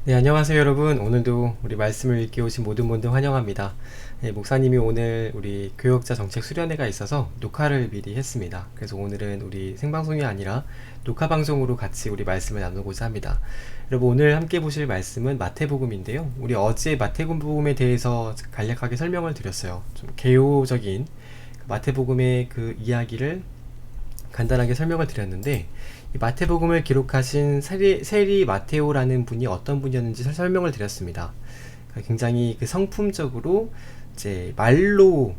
네, 안녕하세요, 여러분. 오늘도 우리 말씀을 읽기 오신 모든 분들 환영합니다. 네, 목사님이 오늘 우리 교역자 정책 수련회가 있어서 녹화를 미리 했습니다. 그래서 오늘은 우리 생방송이 아니라 녹화 방송으로 같이 우리 말씀을 나누고자 합니다. 여러분, 오늘 함께 보실 말씀은 마태복음인데요. 우리 어제 마태복음에 대해서 간략하게 설명을 드렸어요. 좀 개요적인 마태복음의 그 이야기를 간단하게 설명을 드렸는데, 이 마태복음을 기록하신 세리 마테오라는 분이 어떤 분이었는지 설명을 드렸습니다. 굉장히 그 성품적으로 이제 말로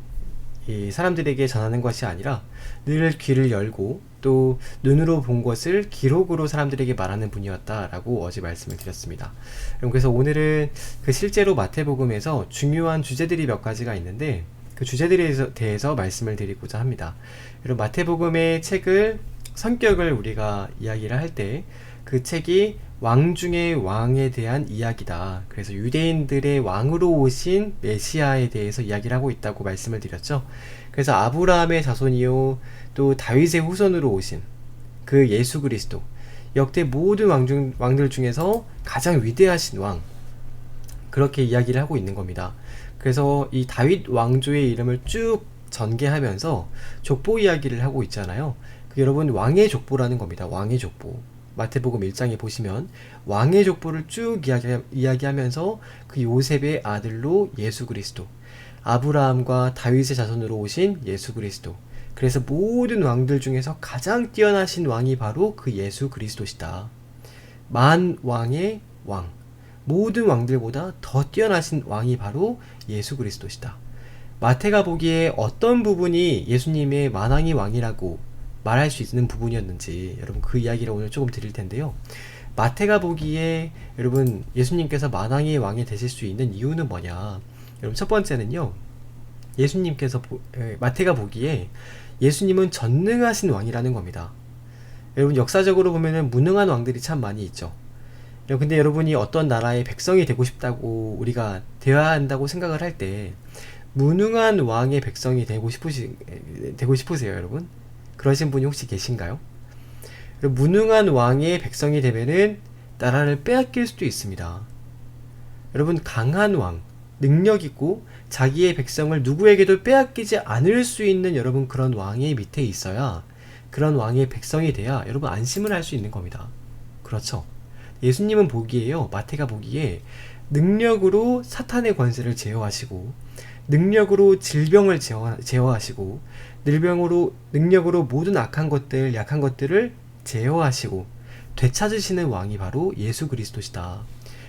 이 사람들에게 전하는 것이 아니라 늘 귀를 열고 또 눈으로 본 것을 기록으로 사람들에게 말하는 분이었다라고 어제 말씀을 드렸습니다. 그래서 오늘은 그 실제로 마태복음에서 중요한 주제들이 몇 가지가 있는데 그 주제들에 대해서 말씀을 드리고자 합니다. 여러분, 마태복음의 책을 성격을 우리가 이야기를 할 때 그 책이 왕 중의 왕에 대한 이야기다. 그래서 유대인들의 왕으로 오신 메시아에 대해서 이야기를 하고 있다고 말씀을 드렸죠. 그래서 아브라함의 자손이요 또 다윗의 후손으로 오신 그 예수 그리스도, 역대 모든 왕들 중에서 가장 위대하신 왕, 그렇게 이야기를 하고 있는 겁니다. 그래서 이 다윗 왕조의 이름을 쭉 전개하면서 족보 이야기를 하고 있잖아요. 여러분, 왕의 족보라는 겁니다. 왕의 족보. 마태복음 1장에 보시면 왕의 족보를 쭉 이야기하면서 그 요셉의 아들로 예수 그리스도, 아브라함과 다윗의 자손으로 오신 예수 그리스도, 그래서 모든 왕들 중에서 가장 뛰어나신 왕이 바로 그 예수 그리스도시다. 만 왕의 왕, 모든 왕들보다 더 뛰어나신 왕이 바로 예수 그리스도시다. 마태가 보기에 어떤 부분이 예수님의 만왕의 왕이라고 말할 수 있는 부분이었는지 여러분 그 이야기를 오늘 조금 드릴 텐데요. 마태가 보기에 여러분 예수님께서 만왕의 왕이 되실 수 있는 이유는 뭐냐? 여러분, 첫 번째는요. 마태가 보기에 예수님은 전능하신 왕이라는 겁니다. 여러분, 역사적으로 보면은 무능한 왕들이 참 많이 있죠. 근데 여러분이 어떤 나라의 백성이 되고 싶다고 우리가 되어야 한다고 생각을 할 때 무능한 왕의 백성이 되고 싶으세요, 여러분? 그러신 분이 혹시 계신가요? 무능한 왕의 백성이 되면은 나라를 빼앗길 수도 있습니다. 여러분, 강한 왕, 능력 있고 자기의 백성을 누구에게도 빼앗기지 않을 수 있는 여러분 그런 왕의 밑에 있어야, 그런 왕의 백성이 돼야 여러분 안심을 할 수 있는 겁니다. 그렇죠? 예수님은 보기에요, 마태가 보기에 능력으로 사탄의 권세를 제어하시고, 능력으로 질병을 제어하시고, 능력으로 모든 악한 것들, 약한 것들을 제어하시고 되찾으시는 왕이 바로 예수 그리스도시다.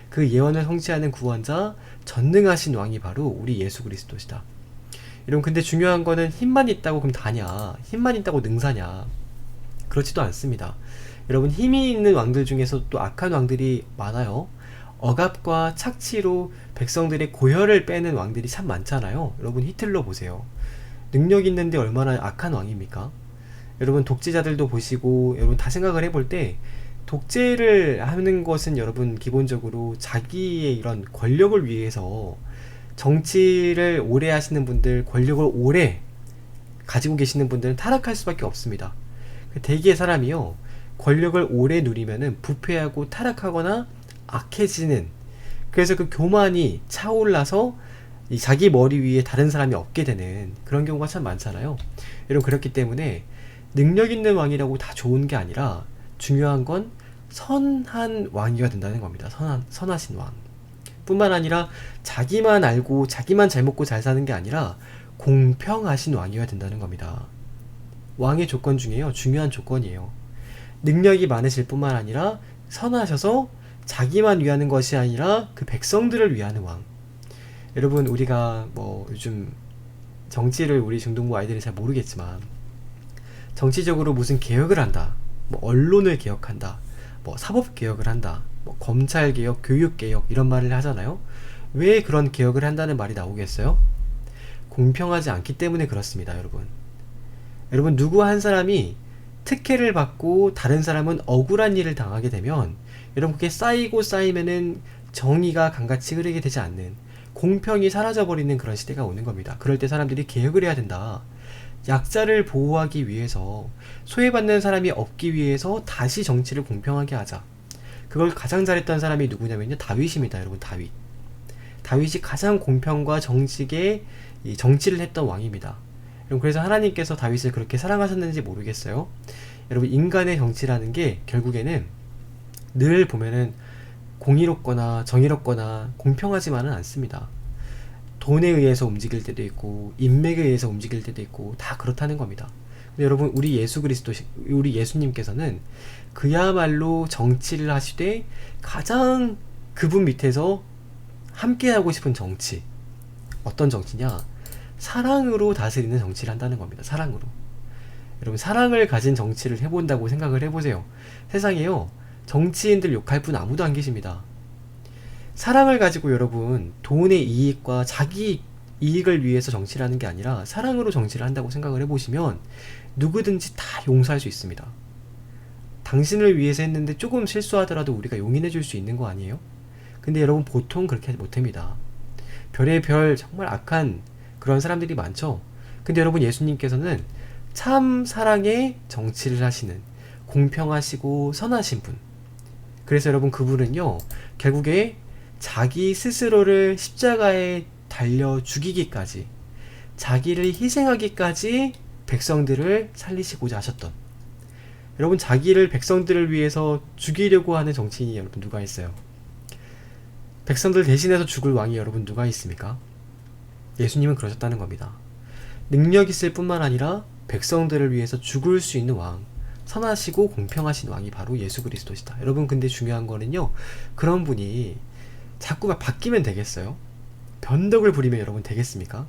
그 예언을 성취하는 구원자, 전능하신 왕이 바로 우리 예수 그리스도시다. 여러분, 근데 중요한 거는 힘만 있다고 그럼 다냐? 힘만 있다고 능사냐? 그렇지도 않습니다. 여러분, 힘이 있는 왕들 중에서 또 악한 왕들이 많아요. 억압과 착취로 백성들의 고혈을 빼는 왕들이 참 많잖아요. 여러분, 히틀러 보세요. 능력 있는데 얼마나 악한 왕입니까? 여러분, 독재자들도 보시고 여러분 다 생각을 해볼 때 독재를 하는 것은 여러분 기본적으로 자기의 이런 권력을 위해서, 정치를 오래 하시는 분들, 권력을 오래 가지고 계시는 분들은 타락할 수밖에 없습니다. 대개의 사람이요, 권력을 오래 누리면은 부패하고 타락하거나 악해지는, 그래서 그 교만이 차올라서 자기 머리 위에 다른 사람이 없게 되는 그런 경우가 참 많잖아요. 여러분, 그렇기 때문에 능력 있는 왕이라고 다 좋은 게 아니라 중요한 건 선한 왕이어야 된다는 겁니다. 선하신 왕. 뿐만 아니라 자기만 알고 자기만 잘 먹고 잘 사는 게 아니라 공평하신 왕이어야 된다는 겁니다. 왕의 조건 중에요, 중요한 조건이에요. 능력이 많으실 뿐만 아니라 선하셔서 자기만 위하는 것이 아니라 그 백성들을 위하는 왕. 여러분, 우리가 뭐 요즘 정치를 우리 중동부 아이들이 잘 모르겠지만 정치적으로 무슨 개혁을 한다, 뭐 언론을 개혁한다, 뭐 사법 개혁을 한다, 뭐 검찰 개혁, 교육 개혁 이런 말을 하잖아요. 왜 그런 개혁을 한다는 말이 나오겠어요? 공평하지 않기 때문에 그렇습니다, 여러분. 여러분, 누구 한 사람이 특혜를 받고 다른 사람은 억울한 일을 당하게 되면 여러분 그게 쌓이면은 정의가 강같이 흐르게 되지 않는, 공평이 사라져버리는 그런 시대가 오는 겁니다. 그럴 때 사람들이 개혁을 해야 된다. 약자를 보호하기 위해서, 소외받는 사람이 없기 위해서 다시 정치를 공평하게 하자. 그걸 가장 잘했던 사람이 누구냐면요, 다윗입니다. 여러분, 다윗. 다윗이 가장 공평과 정직의 이 정치를 했던 왕입니다. 여러분, 그래서 하나님께서 다윗을 그렇게 사랑하셨는지 모르겠어요. 여러분, 인간의 정치라는 게 결국에는 늘 보면은 공의롭거나 정의롭거나 공평하지만은 않습니다. 돈에 의해서 움직일 때도 있고 인맥에 의해서 움직일 때도 있고 다 그렇다는 겁니다. 근데 여러분, 우리 예수님께서는 그야말로 정치를 하시되 가장 그분 밑에서 함께하고 싶은 정치, 어떤 정치냐, 사랑으로 다스리는 정치를 한다는 겁니다. 사랑으로. 여러분, 사랑을 가진 정치를 해본다고 생각을 해보세요. 세상에요, 정치인들 욕할 분 아무도 안 계십니다. 사랑을 가지고 여러분, 돈의 이익과 자기 이익을 위해서 정치를 하는 게 아니라 사랑으로 정치를 한다고 생각을 해보시면 누구든지 다 용서할 수 있습니다. 당신을 위해서 했는데 조금 실수하더라도 우리가 용인해 줄 수 있는 거 아니에요? 근데 여러분, 보통 그렇게 못합니다. 별의 별 정말 악한 그런 사람들이 많죠. 근데 여러분, 예수님께서는 참 사랑의 정치를 하시는, 공평하시고 선하신 분. 그래서 여러분, 그분은요, 결국에 자기 스스로를 십자가에 달려 죽이기까지, 자기를 희생하기까지 백성들을 살리시고자 하셨던, 여러분, 자기를 백성들을 위해서 죽이려고 하는 정치인이 여러분 누가 있어요? 백성들 대신해서 죽을 왕이 여러분 누가 있습니까? 예수님은 그러셨다는 겁니다. 능력 있을 뿐만 아니라 백성들을 위해서 죽을 수 있는 왕, 선하시고 공평하신 왕이 바로 예수 그리스도시다. 여러분, 근데 중요한 거는요, 그런 분이 자꾸 바뀌면 되겠어요? 변덕을 부리면 여러분 되겠습니까?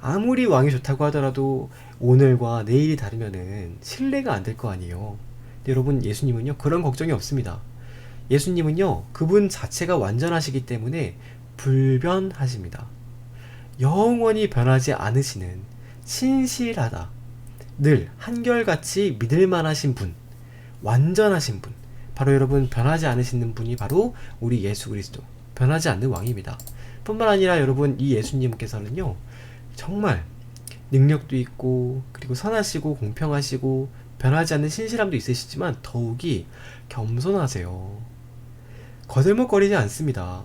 아무리 왕이 좋다고 하더라도 오늘과 내일이 다르면은 신뢰가 안 될 거 아니에요. 근데 여러분, 예수님은요, 그런 걱정이 없습니다. 예수님은요, 그분 자체가 완전하시기 때문에 불변하십니다. 영원히 변하지 않으시는, 신실하다, 늘 한결같이 믿을만하신 분, 완전하신 분, 바로 여러분, 변하지 않으시는 분이 바로 우리 예수 그리스도, 변하지 않는 왕입니다. 뿐만 아니라 여러분, 이 예수님께서는요, 정말 능력도 있고, 그리고 선하시고 공평하시고 변하지 않는 신실함도 있으시지만 더욱이 겸손하세요. 거들먹거리지 않습니다.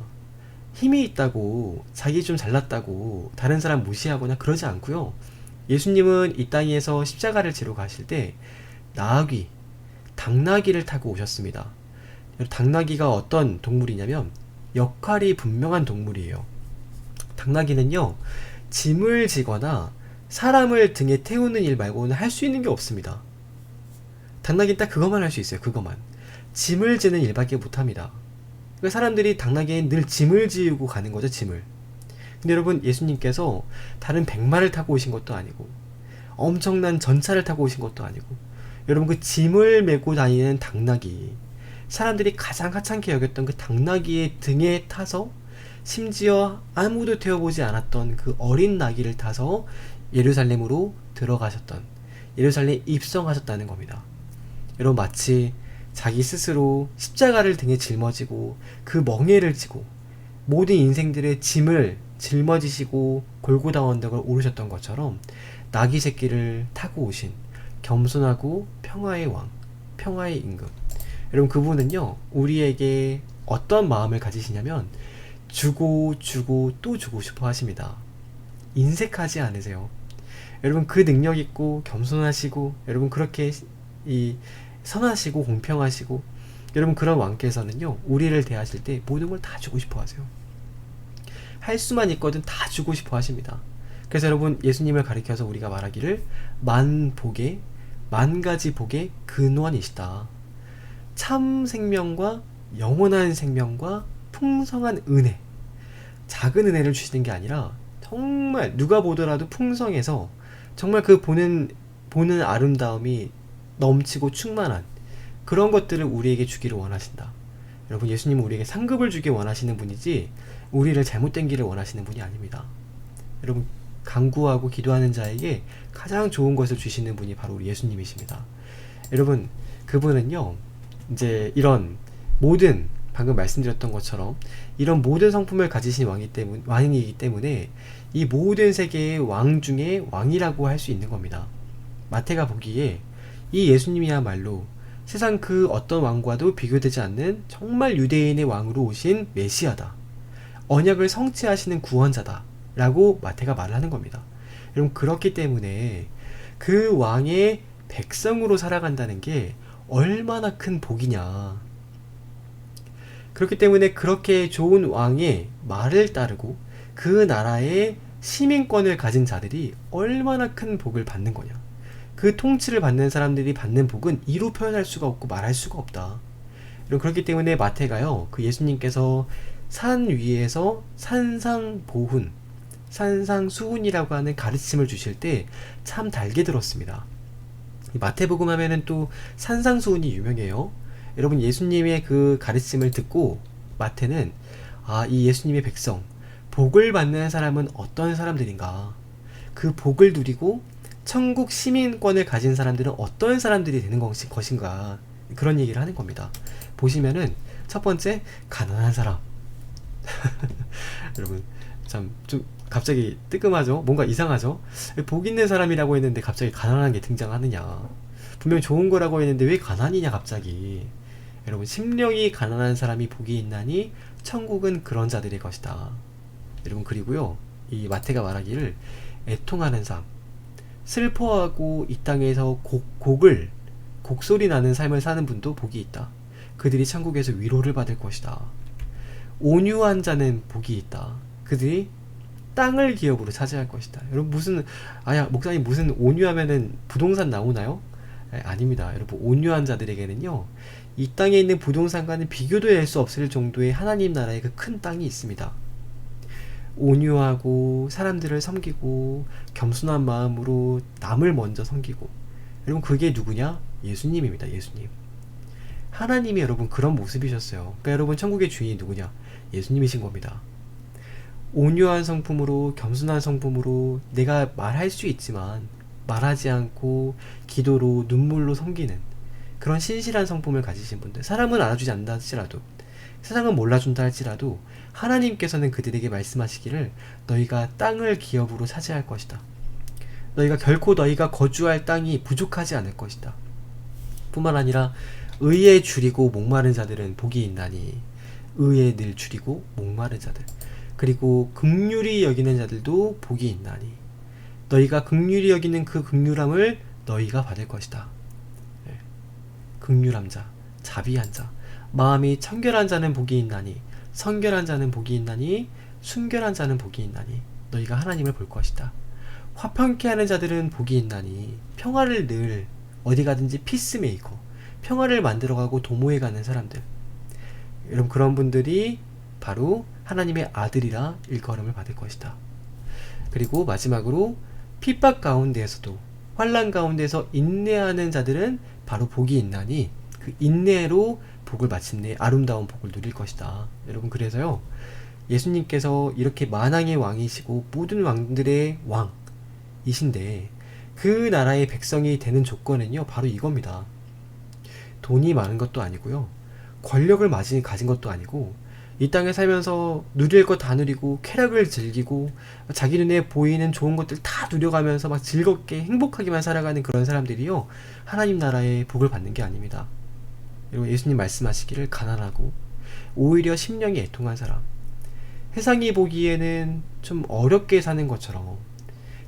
힘이 있다고, 자기 좀 잘났다고 다른 사람 무시하거나 그러지 않고요. 예수님은 이 땅에서 십자가를 지러 가실 때 나귀, 당나귀를 타고 오셨습니다. 당나귀가 어떤 동물이냐면 역할이 분명한 동물이에요. 당나귀는요, 짐을 지거나 사람을 등에 태우는 일 말고는 할 수 있는 게 없습니다. 당나귀는 딱 그것만 할 수 있어요. 그것만. 짐을 지는 일밖에 못합니다. 그러니까 사람들이 당나귀에 늘 짐을 지우고 가는 거죠, 짐을. 근데 여러분, 예수님께서 다른 백마를 타고 오신 것도 아니고 엄청난 전차를 타고 오신 것도 아니고, 여러분, 그 짐을 메고 다니는 당나귀, 사람들이 가장 하찮게 여겼던 그 당나귀의 등에 타서, 심지어 아무도 태워보지 않았던 그 어린 나귀를 타서 예루살렘으로 들어가셨던, 예루살렘에 입성하셨다는 겁니다. 여러분, 마치 자기 스스로 십자가를 등에 짊어지고 그 멍에를 지고 모든 인생들의 짐을 짊어지시고 골고다 언덕을 오르셨던 것처럼 나귀 새끼를 타고 오신 겸손하고 평화의 왕, 평화의 임금, 여러분, 그분은요, 우리에게 어떤 마음을 가지시냐면 주고 또 주고 싶어 하십니다. 인색하지 않으세요. 여러분, 그 능력 있고 겸손하시고, 여러분, 그렇게 이 선하시고 공평하시고, 여러분, 그런 왕께서는요, 우리를 대하실 때 모든 걸 다 주고 싶어 하세요. 할 수만 있거든 다 주고 싶어 하십니다. 그래서 여러분, 예수님을 가리켜서 우리가 말하기를 만복의, 만가지 복의 근원이시다. 참 생명과 영원한 생명과 풍성한 은혜, 작은 은혜를 주시는 게 아니라 정말 누가 보더라도 풍성해서 정말 그 보는 아름다움이 넘치고 충만한 그런 것들을 우리에게 주기를 원하신다. 여러분, 예수님은 우리에게 상급을 주기 원하시는 분이지 우리를 잘못된 길을 원하시는 분이 아닙니다. 여러분, 간구하고 기도하는 자에게 가장 좋은 것을 주시는 분이 바로 우리 예수님이십니다. 여러분, 그분은요, 이제 이런 모든, 방금 말씀드렸던 것처럼 이런 모든 성품을 가지신 왕이기 때문에 이 모든 세계의 왕 중에 왕이라고 할 수 있는 겁니다. 마태가 보기에 이 예수님이야말로 세상 그 어떤 왕과도 비교되지 않는 정말 유대인의 왕으로 오신 메시아다. 언약을 성취하시는 구원자다. 라고 마태가 말을 하는 겁니다. 여러분, 그렇기 때문에 그 왕의 백성으로 살아간다는 게 얼마나 큰 복이냐. 그렇기 때문에 그렇게 좋은 왕의 말을 따르고 그 나라의 시민권을 가진 자들이 얼마나 큰 복을 받는 거냐. 그 통치를 받는 사람들이 받는 복은 이루 표현할 수가 없고 말할 수가 없다. 그렇기 때문에 마태가요, 그 예수님께서 산 위에서 산상보훈, 산상수훈이라고 하는 가르침을 주실 때 참 달게 들었습니다. 마태복음 하면은 또 산상수훈이 유명해요. 여러분, 예수님의 그 가르침을 듣고 마태는 이 예수님의 백성, 복을 받는 사람은 어떤 사람들인가, 그 복을 누리고 천국 시민권을 가진 사람들은 어떤 사람들이 되는 것인가, 그런 얘기를 하는 겁니다. 보시면은 첫 번째, 가난한 사람. 여러분, 참 좀 갑자기 뜨끔하죠? 뭔가 이상하죠? 복 있는 사람이라고 했는데 갑자기 가난한 게 등장하느냐. 분명 좋은 거라고 했는데 왜 가난이냐 갑자기. 여러분, 심령이 가난한 사람이 복이 있나니 천국은 그런 자들의 것이다. 여러분, 그리고요, 이 마태가 말하기를 애통하는 삶, 슬퍼하고 이 땅에서 곡소리 나는 삶을 사는 분도 복이 있다. 그들이 천국에서 위로를 받을 것이다. 온유한 자는 복이 있다. 그들이 땅을 기업으로 차지할 것이다. 여러분, 목사님 무슨 온유하면은 부동산 나오나요? 아닙니다. 여러분, 온유한 자들에게는요, 이 땅에 있는 부동산과는 비교도 할 수 없을 정도의 하나님 나라의 그 큰 땅이 있습니다. 온유하고 사람들을 섬기고 겸손한 마음으로 남을 먼저 섬기고, 여러분, 그게 누구냐? 예수님입니다. 예수님. 하나님이 여러분 그런 모습이셨어요. 그러니까 여러분, 천국의 주인이 누구냐? 예수님이신 겁니다. 온유한 성품으로, 겸손한 성품으로 내가 말할 수 있지만 말하지 않고 기도로, 눈물로 섬기는 그런 신실한 성품을 가지신 분들, 사람은 알아주지 않는다 할지라도, 세상은 몰라준다 할지라도 하나님께서는 그들에게 말씀하시기를 너희가 땅을 기업으로 차지할 것이다. 결코 너희가 거주할 땅이 부족하지 않을 것이다. 뿐만 아니라 의에 줄이고 목마른 자들은 복이 있나니, 의에 늘 줄이고 목마른 자들, 그리고 긍휼히 여기는 자들도 복이 있나니, 너희가 긍휼히 여기는 그 긍휼함을 너희가 받을 것이다. 긍휼한 자, 자비한 자, 마음이 청결한 자는 복이 있나니, 성결한 자는 복이 있나니, 순결한 자는 복이 있나니, 너희가 하나님을 볼 것이다. 화평케 하는 자들은 복이 있나니, 평화를 늘 어디 가든지 피스메이커, 평화를 만들어가고 도모해가는 사람들, 여러분, 그런 분들이 바로 하나님의 아들이라 일컬음을 받을 것이다. 그리고 마지막으로 핍박 가운데에서도, 환난 가운데서 인내하는 자들은 바로 복이 있나니, 그 인내로 복을 마침내 아름다운 복을 누릴 것이다. 여러분, 그래서요, 예수님께서 이렇게 만왕의 왕이시고 모든 왕들의 왕이신데 그 나라의 백성이 되는 조건은요, 바로 이겁니다. 돈이 많은 것도 아니고요, 권력을 가진 것도 아니고, 이 땅에 살면서 누릴 것 다 누리고 쾌락을 즐기고 자기 눈에 보이는 좋은 것들 다 누려가면서 막 즐겁게 행복하게만 살아가는 그런 사람들이요, 하나님 나라의 복을 받는 게 아닙니다. 그리고 예수님 말씀하시기를 가난하고 오히려 심령이 애통한 사람, 세상이 보기에는 좀 어렵게 사는 것처럼,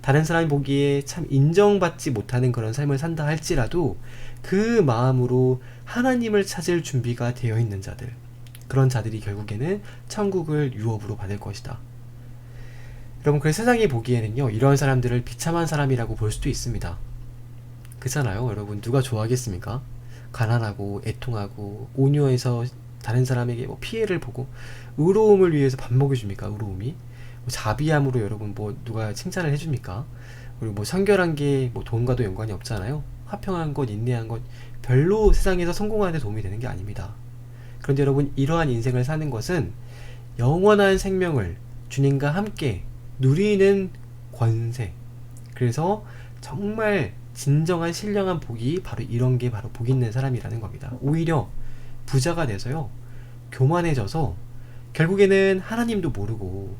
다른 사람이 보기에 참 인정받지 못하는 그런 삶을 산다 할지라도 그 마음으로 하나님을 찾을 준비가 되어 있는 자들, 그런 자들이 결국에는 천국을 유업으로 받을 것이다. 여러분, 그래서 세상이 보기에는요, 이런 사람들을 비참한 사람이라고 볼 수도 있습니다. 그렇잖아요. 여러분, 누가 좋아하겠습니까? 가난하고 애통하고 온유해서 다른 사람에게 피해를 보고, 의로움을 위해서 밥 먹여줍니까? 의로움이 자비함으로 여러분 누가 칭찬을 해줍니까? 그리고 성결한 게 돈과도 연관이 없잖아요. 화평한 것, 인내한 것, 별로 세상에서 성공하는 데 도움이 되는 게 아닙니다. 그런데 여러분, 이러한 인생을 사는 것은 영원한 생명을 주님과 함께 누리는 권세, 그래서 정말 진정한 신령한 복이 바로 이런 게 바로 복 있는 사람이라는 겁니다. 오히려 부자가 돼서요, 교만해져서 결국에는 하나님도 모르고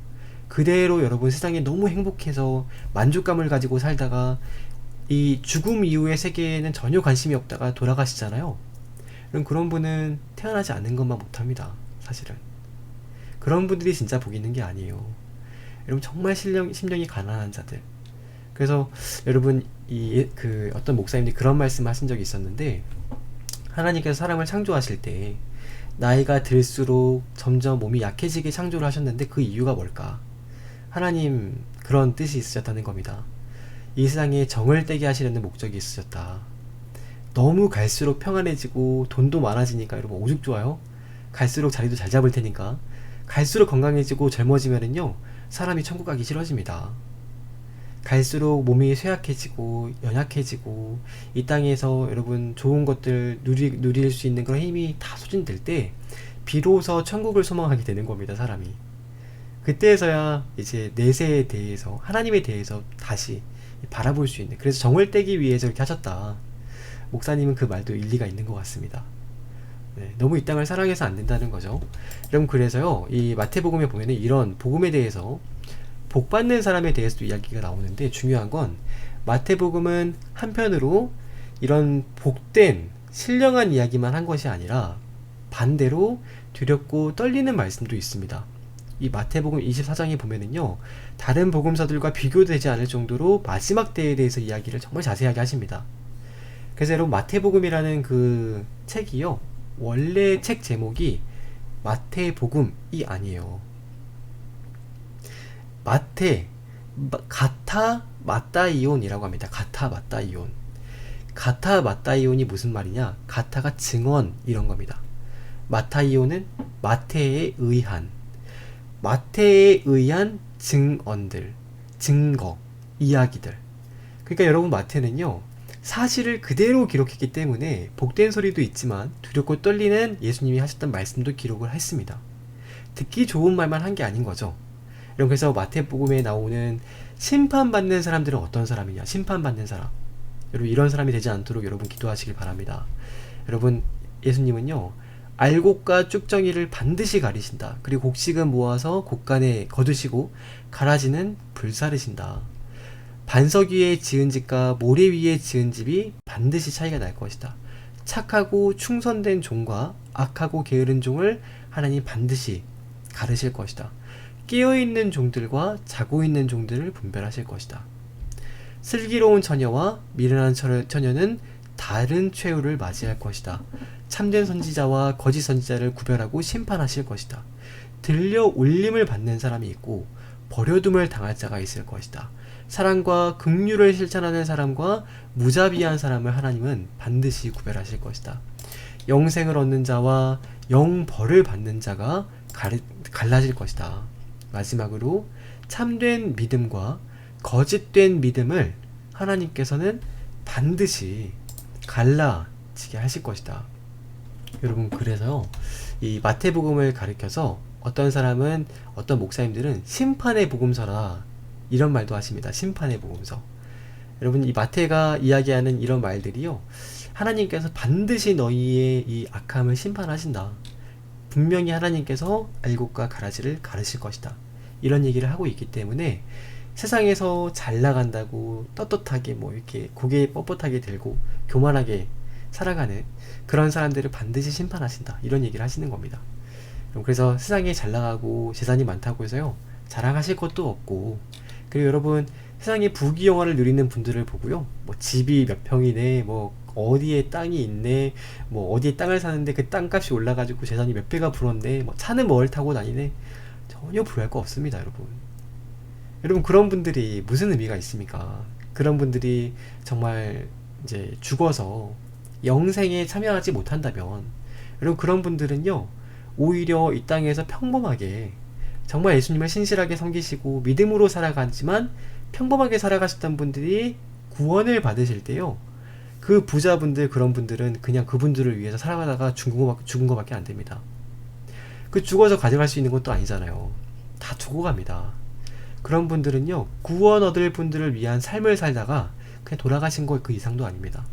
그대로 여러분 세상에 너무 행복해서 만족감을 가지고 살다가 이 죽음 이후의 세계에는 전혀 관심이 없다가 돌아가시잖아요. 여러분 그런 분은 태어나지 않는 것만 못합니다. 사실은 그런 분들이 진짜 복 있는 게 아니에요. 여러분 정말 심령이 가난한 자들. 그래서 여러분 그 어떤 목사님이 그런 말씀을 하신 적이 있었는데, 하나님께서 사람을 창조하실 때 나이가 들수록 점점 몸이 약해지게 창조를 하셨는데 그 이유가 뭘까? 하나님 그런 뜻이 있으셨다는 겁니다. 이 세상에 정을 떼게 하시려는 목적이 있으셨다. 너무 갈수록 평안해지고 돈도 많아지니까 여러분 오죽 좋아요? 갈수록 자리도 잘 잡을 테니까. 갈수록 건강해지고 젊어지면은요 사람이 천국 가기 싫어집니다. 갈수록 몸이 쇠약해지고 연약해지고 이 땅에서 여러분 좋은 것들 누릴 수 있는 그런 힘이 다 소진될 때 비로소 천국을 소망하게 되는 겁니다. 사람이 그때서야 이제 내세에 대해서 하나님에 대해서 다시 바라볼 수 있는, 그래서 정을 떼기 위해서 이렇게 하셨다. 목사님은 그 말도 일리가 있는 것 같습니다. 네, 너무 이 땅을 사랑해서 안 된다는 거죠. 여러분 그래서요 이 마태복음에 보면은 이런 복음에 대해서 복받는 사람에 대해서도 이야기가 나오는데, 중요한 건 마태복음은 한편으로 이런 복된 신령한 이야기만 한 것이 아니라 반대로 두렵고 떨리는 말씀도 있습니다. 이 마태복음 24장에 보면은요 다른 복음서들과 비교되지 않을 정도로 마지막 때에 대해서 이야기를 정말 자세하게 하십니다. 그래서 여러분 마태복음이라는 그 책이요 원래 책 제목이 마태복음이 아니에요. 가타 마따이온이라고 합니다. 가타 마따이온. 가타 마따이온이 무슨 말이냐? 가타가 증언 이런 겁니다. 마타이온은 마태에 의한, 마태에 의한 증언들, 증거, 이야기들. 그러니까 여러분 마태는요 사실을 그대로 기록했기 때문에 복된 소리도 있지만 두렵고 떨리는 예수님이 하셨던 말씀도 기록을 했습니다. 듣기 좋은 말만 한 게 아닌 거죠. 여러분 그래서 마태복음에 나오는 심판받는 사람들은 어떤 사람이냐? 심판받는 사람. 여러분 이런 사람이 되지 않도록 여러분 기도하시길 바랍니다. 여러분 예수님은요 알곡과 쭉정이를 반드시 가리신다. 그리고 곡식은 모아서 곡간에 거두시고 가라지는 불사르신다. 반석 위에 지은 집과 모래 위에 지은 집이 반드시 차이가 날 것이다. 착하고 충성된 종과 악하고 게으른 종을 하나님 반드시 가르실 것이다. 깨어있는 종들과 자고 있는 종들을 분별하실 것이다. 슬기로운 처녀와 미련한 처녀는 다른 최후를 맞이할 것이다. 참된 선지자와 거짓 선지자를 구별하고 심판하실 것이다. 들려 울림을 받는 사람이 있고 버려둠을 당할 자가 있을 것이다. 사랑과 긍휼을 실천하는 사람과 무자비한 사람을 하나님은 반드시 구별하실 것이다. 영생을 얻는 자와 영벌을 받는 자가 갈라질 것이다. 마지막으로 참된 믿음과 거짓된 믿음을 하나님께서는 반드시 갈라지게 하실 것이다. 여러분 그래서요 이 마태복음을 가리켜서 어떤 사람은, 어떤 목사님들은 심판의 복음서라 이런 말도 하십니다. 심판의 복음서. 여러분 이 마태가 이야기하는 이런 말들이요 하나님께서 반드시 너희의 이 악함을 심판하신다. 분명히 하나님께서 알곡과 가라지를 가르실 것이다. 이런 얘기를 하고 있기 때문에 세상에서 잘 나간다고 떳떳하게 뭐 이렇게 고개 뻣뻣하게 들고 교만하게 살아가는 그런 사람들을 반드시 심판하신다. 이런 얘기를 하시는 겁니다. 그래서 세상에 잘 나가고 재산이 많다고 해서요 자랑하실 것도 없고, 그리고 여러분 세상에 부귀영화를 누리는 분들을 보고요 뭐 집이 몇 평이네, 뭐 어디에 땅이 있네, 뭐 어디에 땅을 사는데 그 땅값이 올라가지고 재산이 몇 배가 불었네, 뭐 차는 뭘 타고 다니네, 전혀 부러워할 거 없습니다. 여러분 그런 분들이 무슨 의미가 있습니까? 그런 분들이 정말 이제 죽어서 영생에 참여하지 못한다면, 여러분 그런 분들은요 오히려 이 땅에서 평범하게 정말 예수님을 신실하게 섬기시고 믿음으로 살아가지만 평범하게 살아가셨던 분들이 구원을 받으실 때요 그 부자분들, 그런 분들은 그냥 그분들을 위해서 살아가다가 죽은 거밖에 안 됩니다. 그 죽어서 가져갈 수 있는 것도 아니잖아요. 다 죽어갑니다. 그런 분들은요 구원 얻을 분들을 위한 삶을 살다가 그냥 돌아가신 거 그 이상도 아닙니다.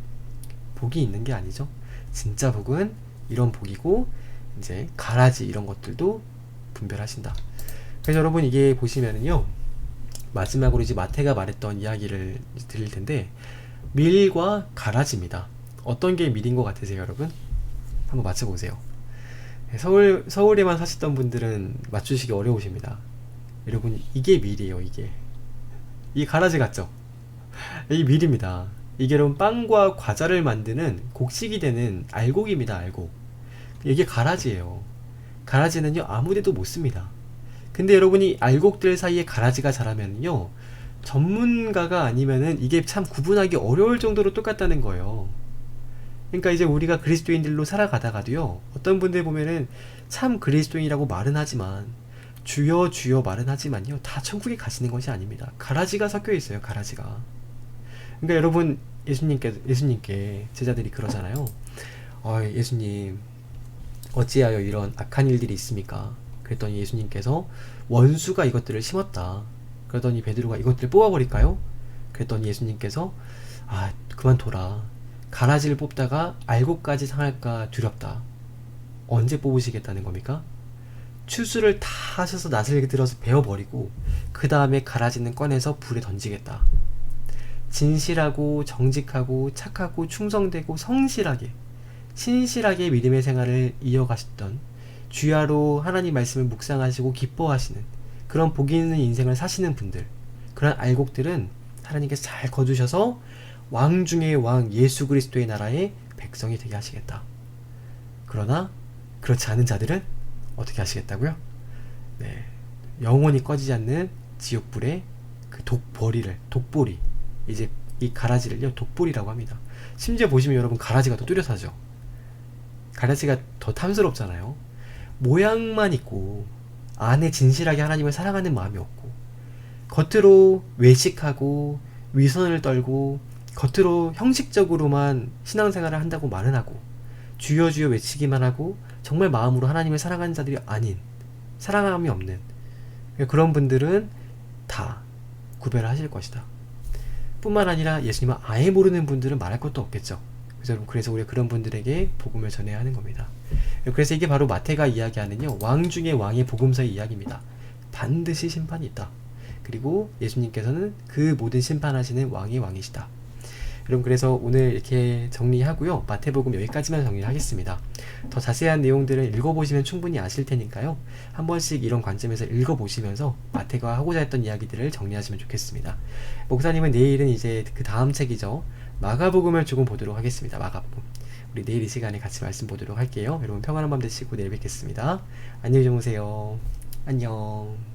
복이 있는 게 아니죠. 진짜 복은 이런 복이고 이제 가라지 이런 것들도 분별하신다. 그래서 여러분 이게 보시면은요 마지막으로 이제 마태가 말했던 이야기를 드릴 텐데, 밀과 가라지입니다. 어떤 게 밀인 것 같으세요 여러분? 한번 맞춰보세요. 서울에만 사셨던 분들은 맞추시기 어려우십니다. 여러분, 이게 밀이에요. 이게 가라지 같죠? 이게 밀입니다. 이게 여러분, 빵과 과자를 만드는 곡식이 되는 알곡입니다. 알곡. 이게 가라지예요. 가라지는요, 아무데도 못 씁니다. 근데 여러분이 알곡들 사이에 가라지가 자라면요, 전문가가 아니면은 이게 참 구분하기 어려울 정도로 똑같다는 거예요. 그러니까 이제 우리가 그리스도인들로 살아가다가도요, 어떤 분들 보면은 참 그리스도인이라고 말은 하지만, 주여 주여 말은 하지만요, 다 천국에 가시는 것이 아닙니다. 가라지가 섞여 있어요. 가라지가. 그러니까 여러분, 예수님께 제자들이 그러잖아요. 예수님, 어찌하여 이런 악한 일들이 있습니까? 그랬더니 예수님께서, 원수가 이것들을 심었다. 그러더니 베드로가, 이것들을 뽑아버릴까요? 그랬더니 예수님께서, 그만둬라. 가라지를 뽑다가 알곡까지 상할까 두렵다. 언제 뽑으시겠다는 겁니까? 추수를 다 하셔서 낫을 들어서 베어버리고 그 다음에 가라지는 꺼내서 불에 던지겠다. 진실하고 정직하고 착하고 충성되고 성실하게 신실하게 믿음의 생활을 이어가셨던, 주야로 하나님 말씀을 묵상하시고 기뻐하시는 그런 복이 있는 인생을 사시는 분들, 그런 알곡들은 하나님께서 잘 거두셔서 왕 중의 왕 예수 그리스도의 나라의 백성이 되게 하시겠다. 그러나 그렇지 않은 자들은 어떻게 하시겠다고요? 네, 영원히 꺼지지 않는 지옥불의 그 독보리, 이제 이 가라지를요, 독보리라고 합니다. 심지어 보시면 여러분, 가라지가 더 뚜렷하죠. 가라지가 더 탐스럽잖아요. 모양만 있고 안에 진실하게 하나님을 사랑하는 마음이 없고, 겉으로 외식하고 위선을 떨고 겉으로 형식적으로만 신앙생활을 한다고 말은 하고 주여 주여 외치기만 하고 정말 마음으로 하나님을 사랑하는 자들이 아닌, 사랑함이 없는 그런 분들은 다 구별을 하실 것이다. 뿐만 아니라 예수님을 아예 모르는 분들은 말할 것도 없겠죠. 그래서 우리가 그런 분들에게 복음을 전해야 하는 겁니다. 그래서 이게 바로 마태가 이야기하는요, 왕 중에 왕의 복음서의 이야기입니다. 반드시 심판이 있다. 그리고 예수님께서는 그 모든 심판하시는 왕의 왕이시다. 여러분, 그래서 오늘 이렇게 정리하고요, 마태복음 여기까지만 정리를 하겠습니다. 더 자세한 내용들은 읽어보시면 충분히 아실 테니까요, 한 번씩 이런 관점에서 읽어보시면서 마태가 하고자 했던 이야기들을 정리하시면 좋겠습니다. 목사님은 내일은 이제 그 다음 책이죠, 마가복음을 조금 보도록 하겠습니다. 마가복음, 우리 내일 이 시간에 같이 말씀 보도록 할게요. 여러분, 평안한 밤 되시고 내일 뵙겠습니다. 안녕히 주무세요. 안녕.